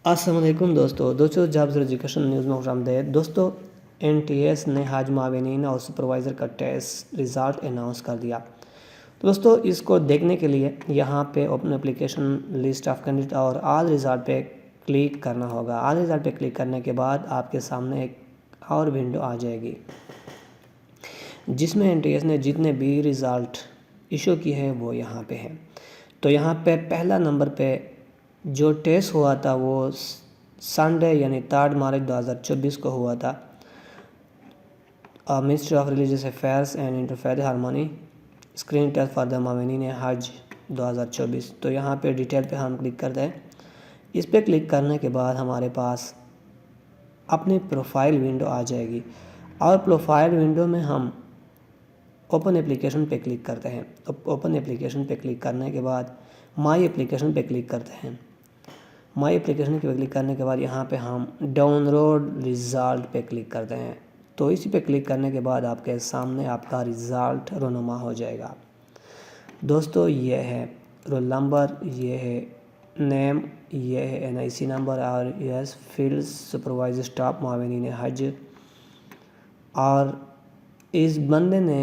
अस्सलाम वालेकुम दोस्तों जॉब्स एजुकेशन न्यूज़ में खुशामदीद। दोस्तों एनटीएस ने हज माविनीन और सुपरवाइज़र का टेस्ट रिज़ल्ट अनाउंस कर दिया। तो दोस्तों इसको देखने के लिए यहाँ पे open application list of candidate और ऑल रिज़ल्ट पे क्लिक करना होगा। ऑल रिज़ल्ट पे क्लिक करने के बाद आपके सामने एक और विंडो आ जाएगी जिसमें एनटीएस ने जितने भी रिज़ल्ट इशू किए हैं वो यहाँ पे हैं। तो यहाँ पे पहला नंबर पे जो टेस्ट हुआ था वो संडे यानी 3 मार्च 2024 को हुआ था। Ministry of religious affairs and interfaith harmony screen test for the माविनीन हज 2024। तो यहाँ पे डिटेल पे हम क्लिक करते हैं। इस पे क्लिक करने के बाद हमारे पास अपनी प्रोफाइल विंडो आ जाएगी और प्रोफाइल विंडो में हम ओपन एप्लीकेशन पे क्लिक करते हैं। तो ओपन एप्लीकेशन पे क्लिक करने के बाद माई एप्लीकेशन पे क्लिक करते हैं। माई एप्लीकेशन पे क्लिक करने के बाद यहाँ पे हम डाउनलोड रिज़ल्ट पे क्लिक करते हैं। तो इसी पे क्लिक करने के बाद आपके सामने आपका रिज़ल्ट रोनुमा हो जाएगा। दोस्तों ये है रोल नंबर, ये है नेम, ये है एनआईसी नंबर और यस फील्ड सुपरवाइजर स्टाफ माविनीन हज। और इस बंदे ने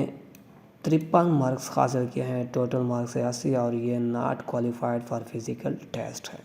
53 मार्क्स हासिल किए हैं, टोटल मार्क्स 80 और ये not qualified for physical test है।